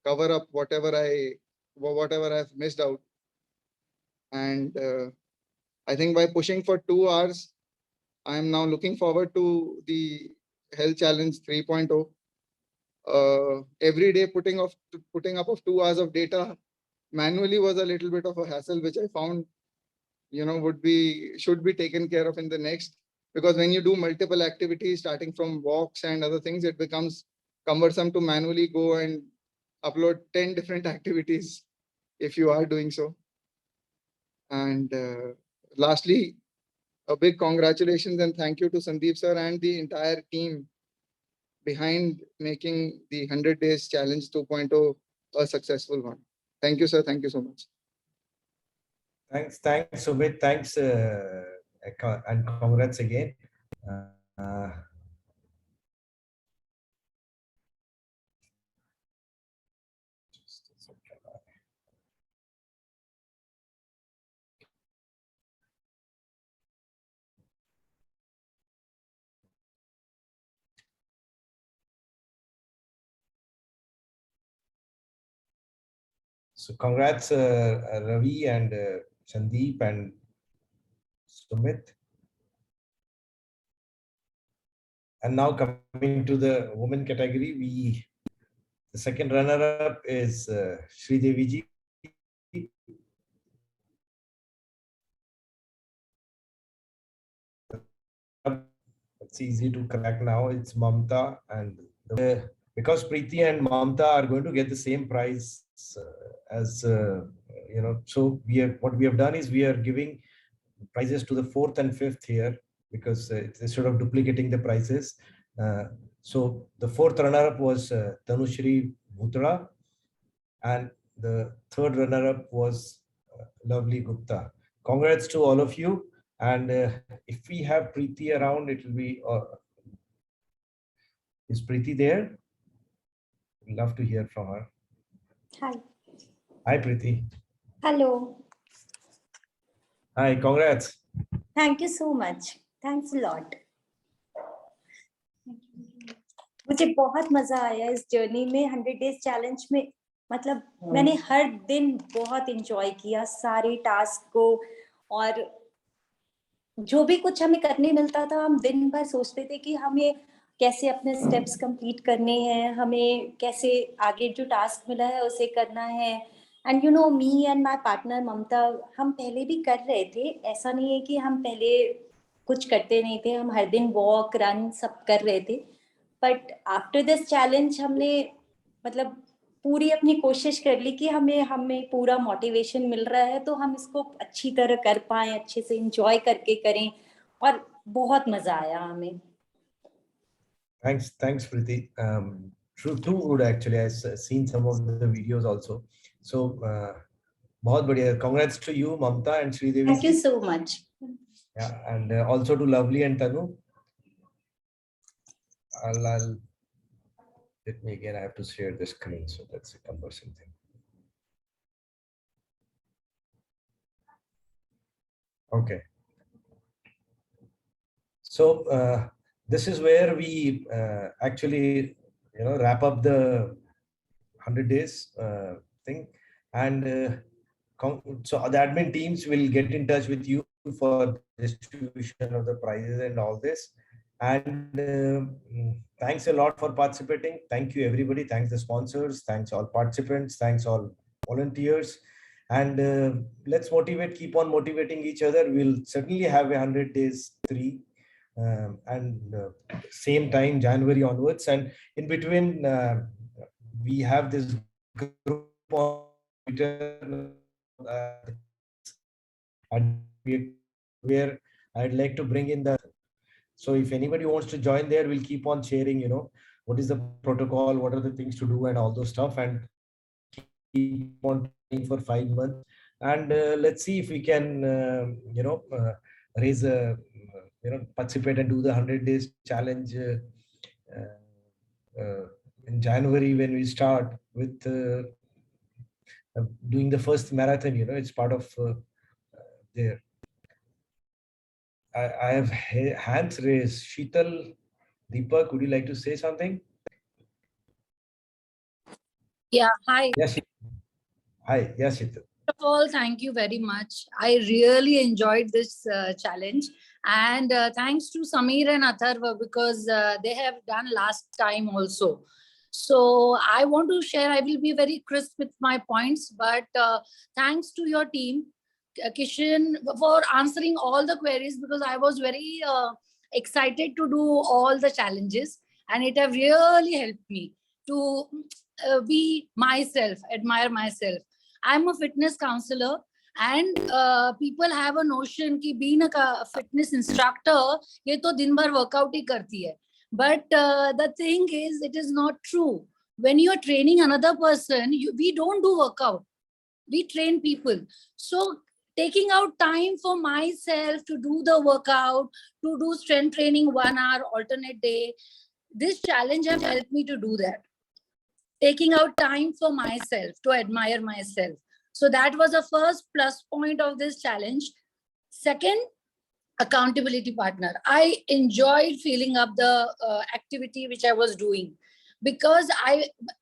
cover up whatever I've missed out. And I think by pushing for 2 hours, I am now looking forward to the Health Challenge 3.0. Every day putting up of 2 hours of data manually was a little bit of a hassle, which I found should be taken care of in the next, because when you do multiple activities starting from walks and other things, it becomes cumbersome to manually go and upload 10 different activities if you are doing so. And lastly, a big congratulations and thank you to Sandeep sir and the entire team behind making the 100 Days Challenge 2.0 a successful one. Thank you, sir. Thank you so much.
Thanks, Sumit. Thanks, and congrats again. So congrats, Ravi and Sandeep and Sumit. And now coming to the women category, the second runner-up is Sridevi ji. It's easy to crack now. It's Mamta, and because Preeti and Mamta are going to get the same prize as so what we have done is we are giving prizes to the 4th and 5th here, because instead of duplicating the prizes. So the 4th runner-up was Tanushri Bhutra, and the 3rd runner-up was Lovely Gupta. Congrats to all of you. And if we have Preeti around, it will be. Is Preeti there? We'd love to hear from her.
Hi.
Hi, Preeti.
Hello.
Hi, congrats.
Thank you so much. Thanks a lot. मुझे बहुत मजा आया इस journey में 100 days challenge में. मतलब मैंने हर दिन बहुत एंजॉय किया सारे टास्क को, और जो भी कुछ हमें करने मिलता था हम दिन भर सोचते थे कि हमें कैसे अपने स्टेप्स कंप्लीट करने हैं, हमें कैसे आगे जो टास्क मिला है उसे करना है. And you know me and my partner Mamata, हम पहले भी कर रहे थे. ऐसा नहीं है कि हम पहले कुछ करते नहीं थे, हम हर दिन वॉक रन सब कर रहे थे. बट आफ्टर दिस चैलेंज हमने मतलब पूरी अपनी कोशिश कर ली कि हमें पूरा मोटिवेशन मिल रहा है तो हम इसको अच्छी तरह कर पाएं, अच्छे से एंजॉय करके करें, और बहुत मजा आया हमें.
Thanks, Preeti. Too good actually. I've seen some of the videos also. So, बहुत बढ़िया. Congrats to you, Mamta and Sridevi.
Thank you so much.
Yeah, and also to Lovely and Tanu. Let me again. I have to share the screen, so that's a cumbersome thing. Okay. So this is where we actually, wrap up the 100 days thing, and so the admin teams will get in touch with you for distribution of the prizes and all this. And thanks a lot for participating. Thank you everybody. Thanks the sponsors. Thanks all participants. Thanks all volunteers. And let's keep on motivating each other. We'll certainly have 100 days 3. And same time January onwards, and in between we have this group on Twitter where I'd like to bring in so if anybody wants to join there, we'll keep on sharing, what is the protocol, what are the things to do and all those stuff, and keep on for 5 months. And let's see if we can raise a participate and do the 100 days challenge in January when we start with doing the first marathon. It's part of there. I have hands raised. Sheetal, Deepak, would you like to say something?
Yeah, hi.
Yes. Hi, yes, Sheetal.
First of all, thank you very much. I really enjoyed this challenge, and thanks to Samir and Atharva because they have done last time also. So I want to share, I will be very crisp with my points, but thanks to your team, Kishan, for answering all the queries, because I was very excited to do all the challenges, and it have really helped me to be myself, admire myself. I'm a fitness counselor, and people have a notion that being a fitness instructor, ye to din bhar workout hi karti hai. But the thing is, it is not true. When you are training another person, we don't do workout. We train people. So taking out time for myself to do the workout, to do strength training 1 hour alternate day, this challenge have helped me to do that. Taking out time for myself, to admire myself. So that was the first plus point of this challenge. Second, accountability partner. I enjoyed filling up the activity which I was doing, because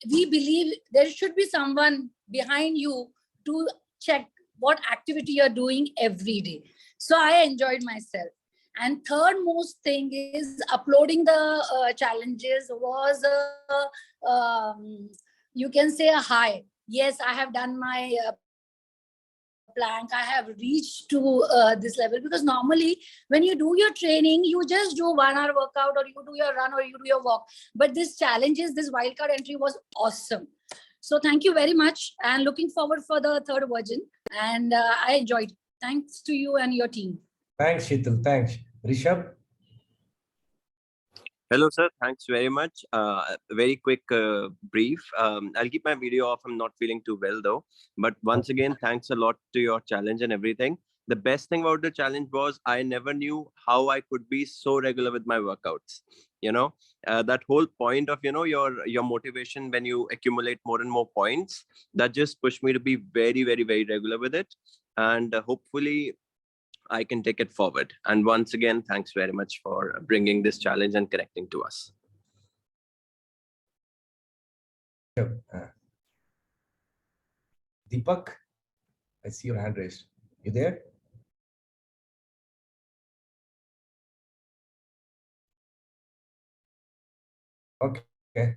we believe there should be someone behind you to check what activity you're doing every day. So I enjoyed myself. And third most thing is uploading the challenges was, you can say, a high. Yes, I have done my plank. I have reached to this level, because normally when you do your training, you just do 1 hour workout, or you do your run, or you do your walk. But this challenges, this wildcard entry was awesome. So thank you very much, and looking forward for the third version. And I enjoyed. Thanks to you and your team.
Thanks, Sheetal. Thanks. Rishabh?
Hello, sir. Thanks very much. Very quick brief. I'll keep my video off. I'm not feeling too well, though. But once again, thanks a lot to your challenge and everything. The best thing about the challenge was I never knew how I could be so regular with my workouts. That whole point of, your motivation when you accumulate more and more points, that just pushed me to be very, very, very regular with it. And hopefully I can take it forward. And once again, thanks very much for bringing this challenge and connecting to us.
Deepak, I see your hand raised. You there? Okay.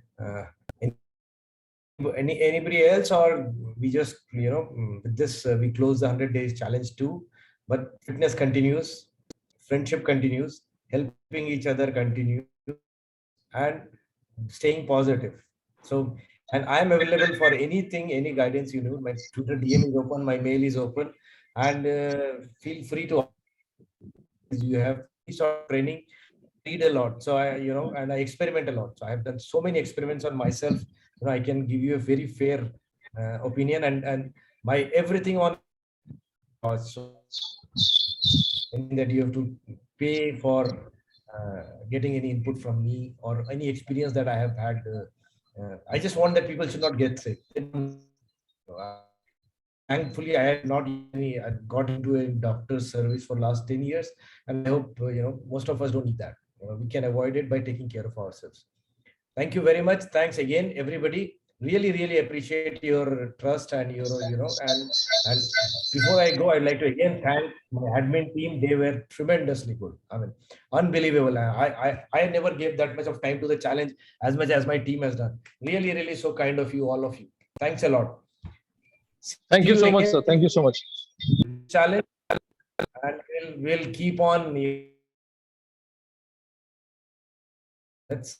Anybody else, or we just, with this we close the 100 days challenge too, but fitness continues, friendship continues, helping each other continues, and staying positive. So, and I am available for anything, any guidance you need. My Twitter DM is open, my mail is open, and feel free to, you have this sort of training, read a lot. So I, and I experiment a lot. So I have done so many experiments on myself. I can give you a very fair opinion, and my everything on so that you have to pay for getting any input from me or any experience that I have had. I just want that people should not get sick. Thankfully, I had not I got into a doctor's service for last 10 years, and I hope most of us don't need that. We can avoid it by taking care of ourselves. Thank you very much. Thanks again, everybody. Really appreciate your trust and and before I go, I'd like to again thank my admin team. They were tremendously good. I mean, unbelievable. I never gave that much of time to the challenge as much as my team has done. Really so kind of you, all of you. Thanks a lot.
Thank you so much, sir. Thank you so much.
Challenge, and we'll keep on. Let's